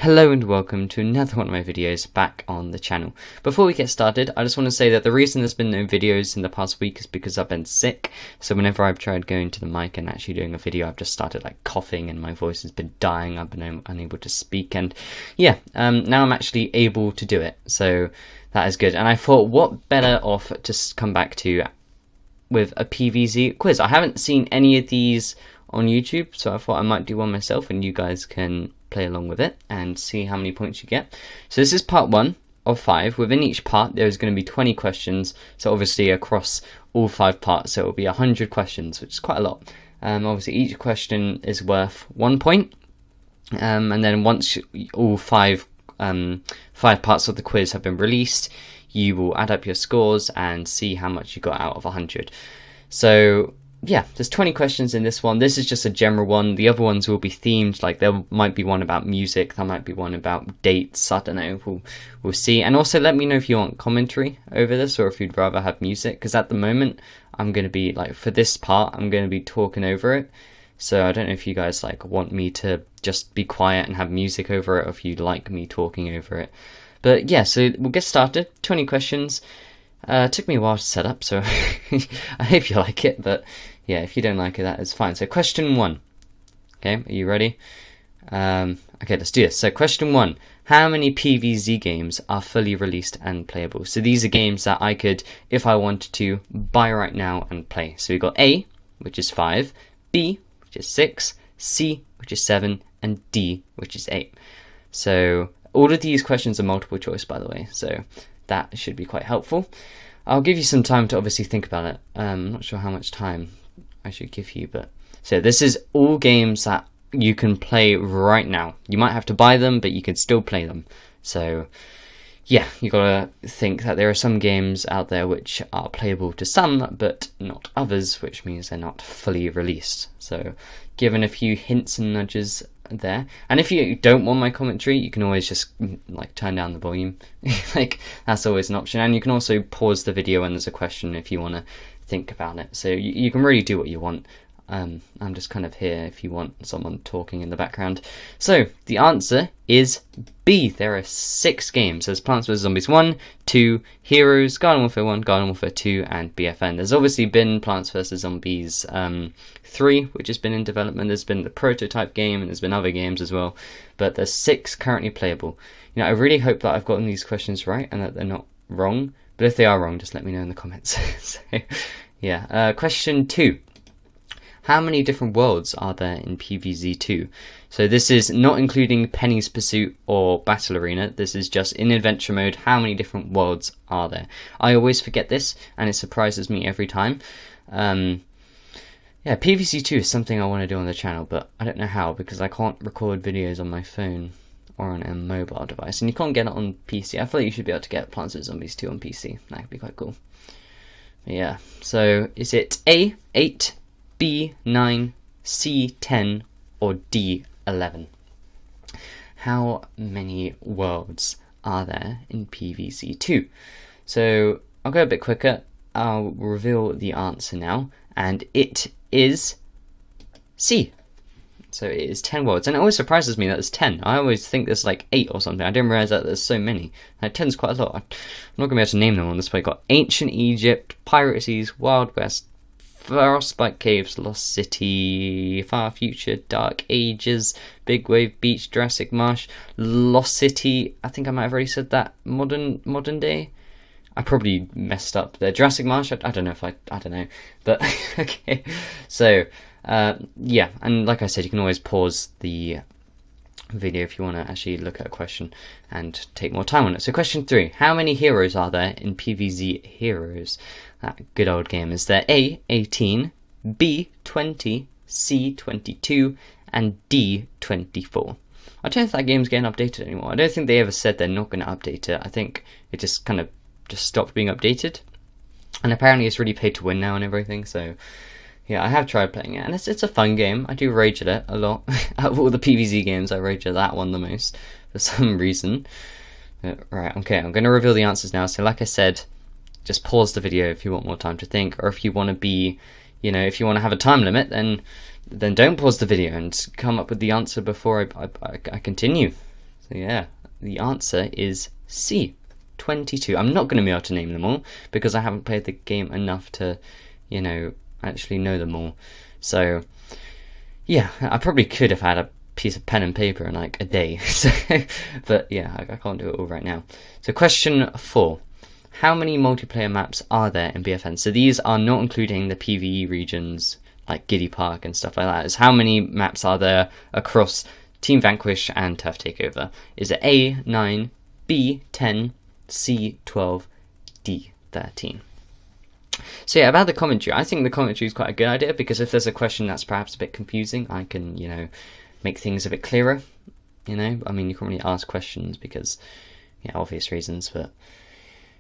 Hello and welcome to another one of my videos back on the channel. Before we get started, I just want to say that the reason there's been no videos in the past week is because I've been sick. So whenever I've tried going to the mic and actually doing a video, I've just started like coughing and my voice has been dying. I've been unable to speak, and yeah, now I'm actually able to do it. So that is good. And I thought, what better off to come back to with a PvZ quiz. I haven't seen any of these on YouTube, so I thought I might do one myself and you guys can play along with it and see how many points you get. So this is part 1 of 5. Within each part there's going to be 20 questions, so obviously across all 5 parts, so it will be 100 questions, which is quite a lot. Obviously each question is worth 1 point, and then once all 5 parts of the quiz have been released, you will add up your scores and see how much you got out of 100. So yeah, there's 20 questions in this one. This is just a general one. The other ones will be themed, like there might be one about music, there might be one about dates, I don't know, we'll see. And also let me know if you want commentary over this or if you'd rather have music, because at the moment I'm going to be, like, for this part, I'm going to be talking over it. So I don't know if you guys like want me to just be quiet and have music over it, or if you'd like me talking over it. But yeah, so we'll get started. 20 questions. It took me a while to set up, so I hope you like it, but yeah, if you don't like it, that is fine. So question 1. Okay, are you ready? Okay, let's do this. So question 1. How many PvZ games are fully released and playable? So these are games that I could, if I wanted to, buy right now and play. So we've got A, which is 5, B, which is 6, C, which is 7, and D, which is 8. So all of these questions are multiple choice, by the way, so that should be quite helpful. I'll give you some time to obviously think about it. I'm not sure how much time I should give you, but so this is all games that you can play right now. You might have to buy them, but you can still play them. So yeah, you gotta think that there are some games out there which are playable to some, but not others, which means they're not fully released. So given a few hints and nudges there, and if you don't want my commentary, you can always just like turn down the volume. Like that's always an option, and you can also pause the video when there's a question if you want to think about it. So you can really do what you want. I'm just kind of here if you want someone talking in the background. So the answer is B. There are 6 games. There's Plants vs Zombies 1, 2, Heroes, Garden Warfare 1, Garden Warfare 2, and BFN. There's obviously been Plants vs Zombies 3, which has been in development. There's been the prototype game, and there's been other games as well. But there's 6 currently playable. You know, I really hope that I've gotten these questions right and that they're not wrong. But if they are wrong, just let me know in the comments. So yeah, question 2. How many different worlds are there in PvZ 2? So this is not including Penny's Pursuit or Battle Arena. This is just in adventure mode. How many different worlds are there? I always forget this, and it surprises me every time. Yeah, PvZ 2 is something I want to do on the channel, but I don't know how, because I can't record videos on my phone or on a mobile device, and you can't get it on PC. I feel like you should be able to get Plants vs Zombies 2 on PC. That could be quite cool. But yeah, so is it A, 8, B, 9, C, 10, or D, 11? How many worlds are there in PvZ 2? So I'll go a bit quicker. I'll reveal the answer now, and it is C. So it is 10 worlds, and it always surprises me that there's 10. I always think there's like 8 or something. I didn't realise that there's so many. 10 is quite a lot. I'm not going to be able to name them on this, but I've got Ancient Egypt, Pirate Seas, Wild West, Frostbite Caves, Lost City, Far Future, Dark Ages, Big Wave Beach, Jurassic Marsh, Lost City. I think I might have already said that. Modern day. I probably messed up there. Jurassic Marsh. I don't know if I don't know, but okay. So yeah, and like I said, you can always pause the video if you want to actually look at a question and take more time on it. So question 3. How many heroes are there in PvZ Heroes? That good old game. Is there A, 18, B, 20, C, 22, and D, 24? I don't think that game's getting updated anymore. I don't think they ever said they're not going to update it. I think it just kind of just stopped being updated. And apparently it's really pay to win now and everything, so yeah, I have tried playing it, and it's a fun game. I do rage at it a lot. Out of all the PvZ games, I rage at that one the most, for some reason. Right, okay, I'm going to reveal the answers now. So like I said, just pause the video if you want more time to think, or if you want to be, you know, if you want to have a time limit, then don't pause the video and come up with the answer before I continue. So yeah, the answer is C, 22. I'm not going to be able to name them all because I haven't played the game enough to, you know, actually know them all. So yeah, I probably could have had a piece of pen and paper in like a day. So, but yeah, I can't do it all right now. So question 4. How many multiplayer maps are there in BFN? So these are not including the PvE regions like Giddy Park and stuff like that. It's how many maps are there across Team Vanquish and Turf Takeover. Is it A, 9, B, 10, C, 12, D, 13? So yeah, about the commentary, I think the commentary is quite a good idea, because if there's a question that's perhaps a bit confusing, I can, you know, make things a bit clearer, you know. I mean, you can't really ask questions because, yeah, obvious reasons, but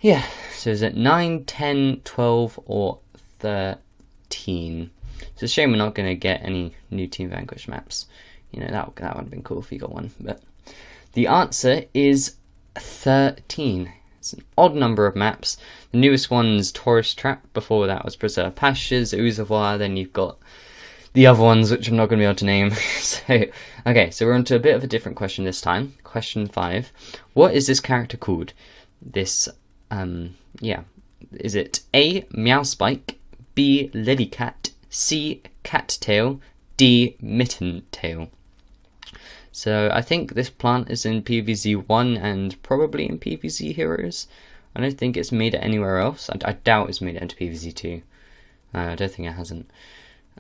yeah. So is it 9, 10, 12, or 13? It's a shame we're not going to get any new Team Vanquish maps. You know, that would have been cool if we got one. But the answer is 13. It's an odd number of maps. The newest one's Tourist Trap. Before that was Preserved Pastures, Ouzavois. Then you've got the other ones, which I'm not going to be able to name. So, okay, so we're on to a bit of a different question this time. Question 5. What is this character called? This, yeah. Is it A, Meowspike, B, Lilycat, C, Cattail, D, Mittentail? So I think this plant is in PvZ 1 and probably in PvZ Heroes. I don't think it's made it anywhere else. I doubt it's made it into PvZ 2. I don't think it hasn't.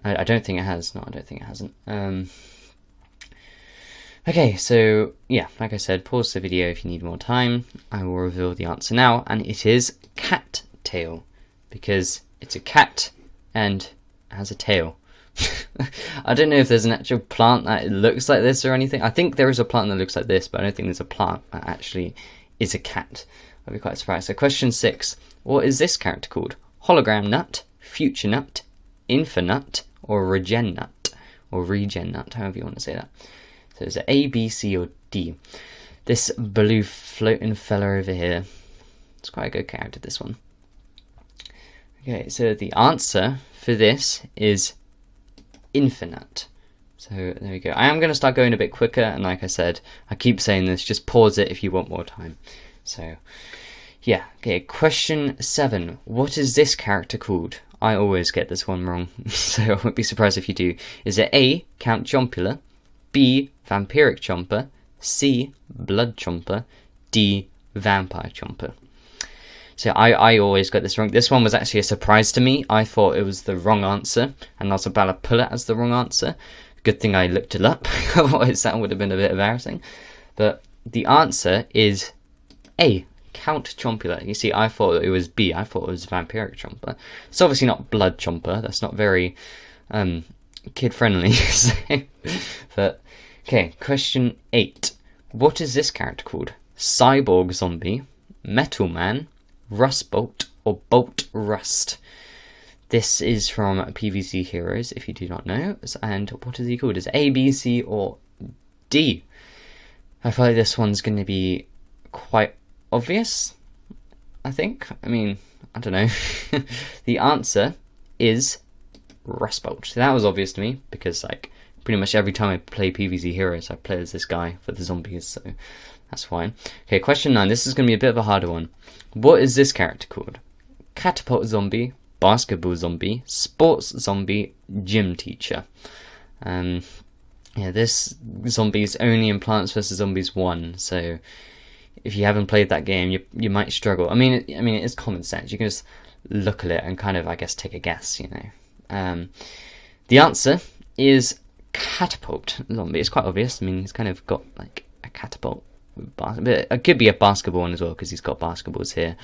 I don't think it has. No, I don't think it hasn't. Okay, so yeah, like I said, pause the video if you need more time. I will reveal the answer now, and it is Cattail, because it's a cat and has a tail. I don't know if there's an actual plant that looks like this or anything. I think there is a plant that looks like this, but I don't think there's a plant that actually is a cat. I'd be quite surprised. So question 6. What is this character called? Hologram Nut, Future Nut, Infinut, or Regen Nut? Or Regen Nut, however you want to say that. So is it A, B, C, or D? This blue floating fella over here. It's quite a good character, this one. Okay, so the answer for this is Infinut. So there we go. I am going to start going a bit quicker, and like I said, I keep saying this, just pause it if you want more time. So yeah, okay, question 7. What is this character called? I always get this one wrong, so I won't be surprised if you do. Is it A, Count Chompula, B, Vampiric Chomper, C, Blood Chomper, D, Vampire Chomper? So I always got this wrong. This one was actually a surprise to me. I thought it was the wrong answer, and I was about to pull it as the wrong answer. Good thing I looked it up, otherwise that would have been a bit embarrassing. But the answer is A, Count Chompula. You see, I thought it was B. I thought it was Vampiric Chomper. It's obviously not Blood Chomper. That's not very kid-friendly. But, okay, question 8. What is this character called? Cyborg Zombie, Metal Man, Rust Bolt, or Bolt Rust? This is from PvZ Heroes, if you do not know. And what is he called? Is it A, B, C, or D? I feel like this one's going to be quite obvious, I think. I mean, I don't know. The answer is Rust Bolt. So that was obvious to me, because like pretty much every time I play PvZ Heroes, I play as this guy for the zombies, so that's fine. Okay, question 9. This is going to be a bit of a harder one. What is this character called? Catapult Zombie, Basketball Zombie, Sports Zombie, Gym Teacher. Yeah, this zombie is only in Plants vs Zombies 1, so if you haven't played that game, you might struggle. I mean, it is common sense. You can just look at it and kind of, I guess, take a guess, you know. The answer is Catapult Zombie. It's quite obvious. I mean, he's kind of got like a catapult. But it could be a basketball one as well, because he's got basketballs here.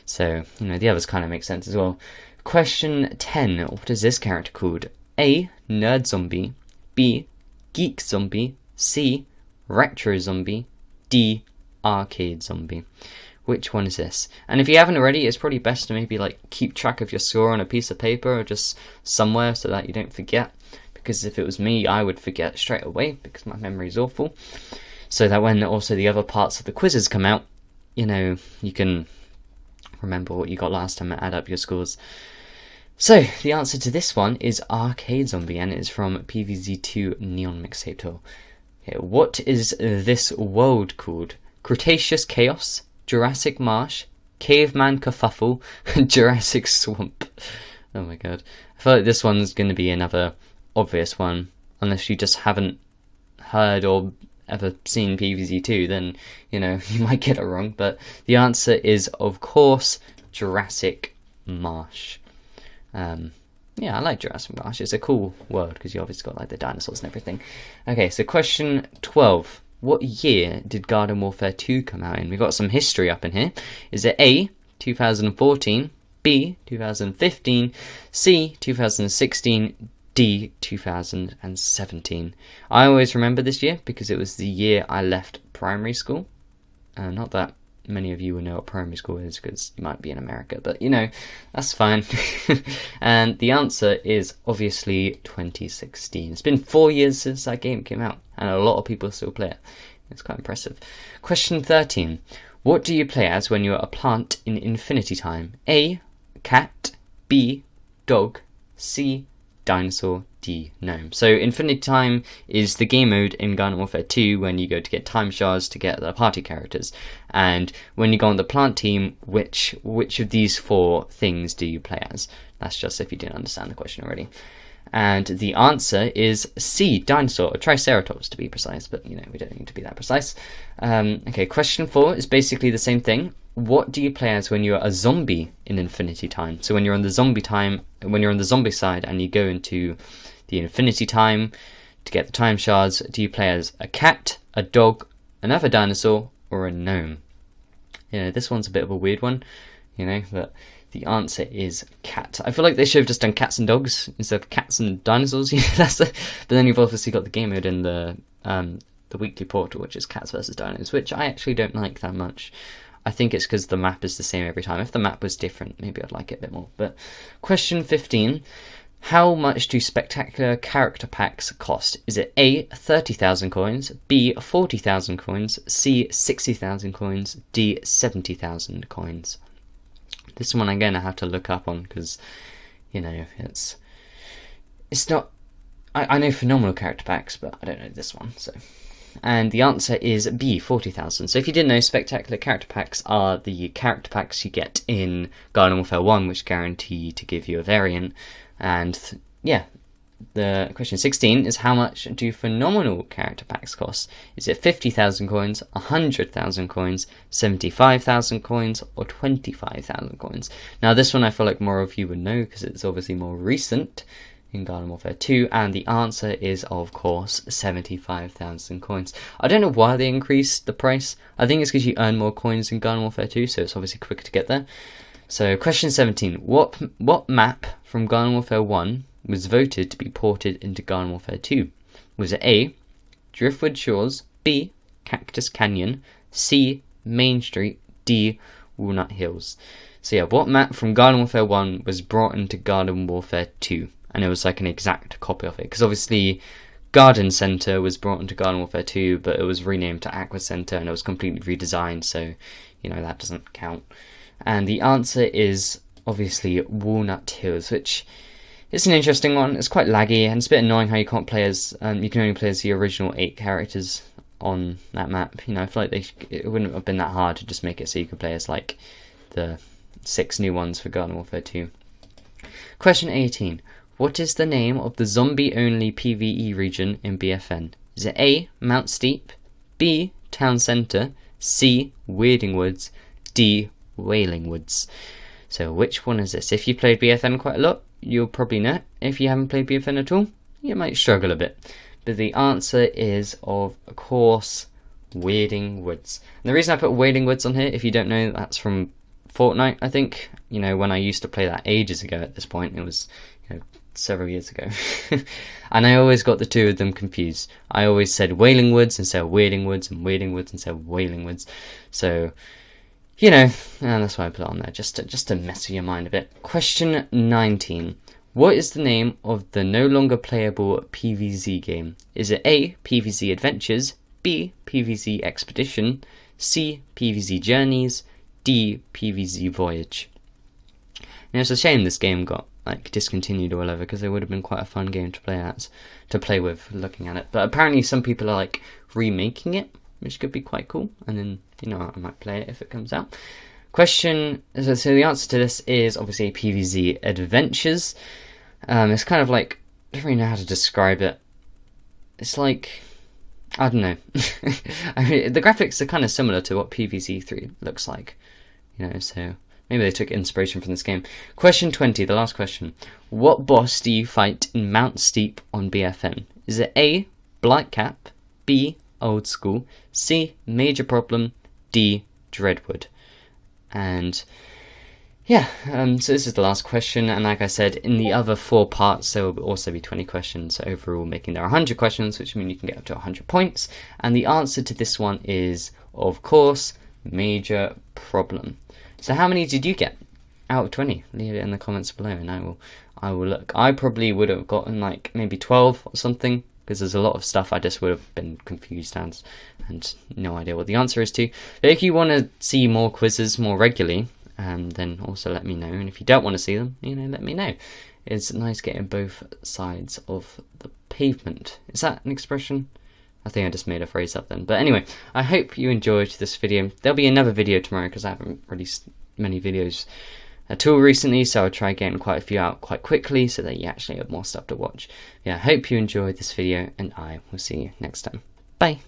So, you know, the others kind of make sense as well. Question 10. What is this character called? A, Nerd Zombie, B, Geek Zombie, C, Retro Zombie, D, Arcade Zombie. Which one is this? And if you haven't already, it's probably best to maybe like keep track of your score on a piece of paper or just somewhere so that you don't forget. Because if it was me, I would forget straight away because my memory is awful. So that when also the other parts of the quizzes come out, you know, you can remember what you got last time and add up your scores. So the answer to this one is Arcade Zombie, and it is from PvZ 2 Neon Mixtape Tour. Okay, what is this world called? Cretaceous Chaos, Jurassic Marsh, Caveman Kerfuffle, Jurassic Swamp. Oh my god. I feel like this one's going to be another obvious one. Unless you just haven't heard or ever seen PvZ 2, then, you know, you might get it wrong. But the answer is, of course, Jurassic Marsh. Yeah, I like Jurassic Marsh. It's a cool world because you obviously got like the dinosaurs and everything. Okay, so question 12. What year did Garden Warfare 2 come out in? We've got some history up in here. Is it A, 2014, B, 2015, C, 2016, D, 2017? I always remember this year because it was the year I left primary school. Not that many of you will know what primary school is because you might be in America, but you know, that's fine. And the answer is obviously 2016. It's been 4 years since that game came out, and a lot of people still play it. It's quite impressive. Question 13. What do you play as when you're a plant in Infinity Time? A, cat, B, dog, C, dinosaur, D, gnome. So Infinity Time is the game mode in Garden Warfare 2 when you go to get time shards to get the party characters. And when you go on the plant team, which of these 4 things do you play as? That's just if you didn't understand the question already. And the answer is C, dinosaur, or Triceratops to be precise, but you know, we don't need to be that precise. Okay, question 4 is basically the same thing. What do you play as when you're a zombie in Infinity Time? So when you're on the zombie side and you go into the Infinity Time to get the time shards, do you play as a cat, a dog, another dinosaur, or a gnome? You know, this one's a bit of a weird one, you know, but the answer is cat. I feel like they should have just done cats and dogs instead of cats and dinosaurs. But then you've obviously got the game mode in the weekly portal, which is cats versus dinos, which I actually don't like that much. I think it's because the map is the same every time. If the map was different, maybe I'd like it a bit more. But question 15. How much do spectacular character packs cost? Is it A, 30,000 coins, B, 40,000 coins, C, 60,000 coins, D, 70,000 coins? This one again I have to look up on because, you know, it's not... I know phenomenal character packs, but I don't know this one, so... And the answer is B, 40,000. So if you didn't know, spectacular character packs are the character packs you get in Garden Warfare 1, which guarantee to give you a variant. And yeah, the question 16 is how much do phenomenal character packs cost? Is it 50,000 coins, 100,000 coins, 75,000 coins, or 25,000 coins? Now this one I feel like more of you would know because it's obviously more recent in Garden Warfare 2, and the answer is, of course, 75,000 coins. I don't know why they increased the price. I think it's because you earn more coins in Garden Warfare 2, so it's obviously quicker to get there. So, question 17. What map from Garden Warfare 1 was voted to be ported into Garden Warfare 2? Was it A, Driftwood Shores, B, Cactus Canyon, C, Main Street, D, Walnut Hills? So yeah, what map from Garden Warfare 1 was brought into Garden Warfare 2? And it was like an exact copy of it. Because obviously Garden Center was brought into Garden Warfare 2, but it was renamed to Aqua Center and it was completely redesigned, so, you know, that doesn't count. And the answer is obviously Walnut Hills, which is an interesting one. It's quite laggy and it's a bit annoying how you can't play as, you can only play as the original 8 characters on that map. You know, I feel like it wouldn't have been that hard to just make it so you could play as like the 6 new ones for Garden Warfare 2. Question 18. What is the name of the zombie-only PvE region in BFN? Is it A, Mount Steep, B, Town Centre, C, Weirding Woods, D, Wailing Woods? So which one is this? If you played BFN quite a lot, you'll probably know it. If you haven't played BFN at all, you might struggle a bit. But the answer is, of course, Weirding Woods. And the reason I put Wailing Woods on here, if you don't know, that's from Fortnite, I think. You know, when I used to play that ages ago at this point, it was, you know, several years ago. And I always got the two of them confused. I always said Wailing Woods instead of Weirding Woods, and Weirding Woods instead of Wailing Woods. So, you know, and that's why I put it on there, just to mess with your mind a bit. Question 19. What is the name of the no longer playable PvZ game? Is it A, PvZ Adventures, B, PvZ Expedition, C, PvZ Journeys, D, PvZ Voyage? Now it's a shame this game got like discontinued or whatever, because it would have been quite a fun game to play with looking at it. But apparently some people are like remaking it, which could be quite cool, and then, you know, I might play it if it comes out. Question, so the answer to this is obviously PvZ Adventures. It's kind of like, I don't really know how to describe it. It's like, I don't know. I mean, the graphics are kind of similar to what PvZ 3 looks like, you know, so maybe they took inspiration from this game. Question 20, the last question. What boss do you fight in Mount Steep on BFN? Is it A, Blightcap, B, Old School, C, Major Problem, D, Dreadwood? And yeah, so this is the last question, and like I said, in the other 4 parts there will also be 20 questions, so overall making there 100 questions, which means you can get up to 100 points, and the answer to this one is, of course, Major Problem. So how many did you get out of 20? Leave it in the comments below, and I will look. I probably would have gotten like maybe 12 or something, because there's a lot of stuff I just would have been confused and no idea what the answer is to. But if you want to see more quizzes more regularly, then also let me know. And if you don't want to see them, you know, let me know. It's nice getting both sides of the pavement. Is that an expression? I think I just made a phrase up then. But anyway, I hope you enjoyed this video. There'll be another video tomorrow because I haven't released many videos at all recently, so I'll try getting quite a few out quite quickly so that you actually have more stuff to watch. Yeah, I hope you enjoyed this video, and I will see you next time. Bye!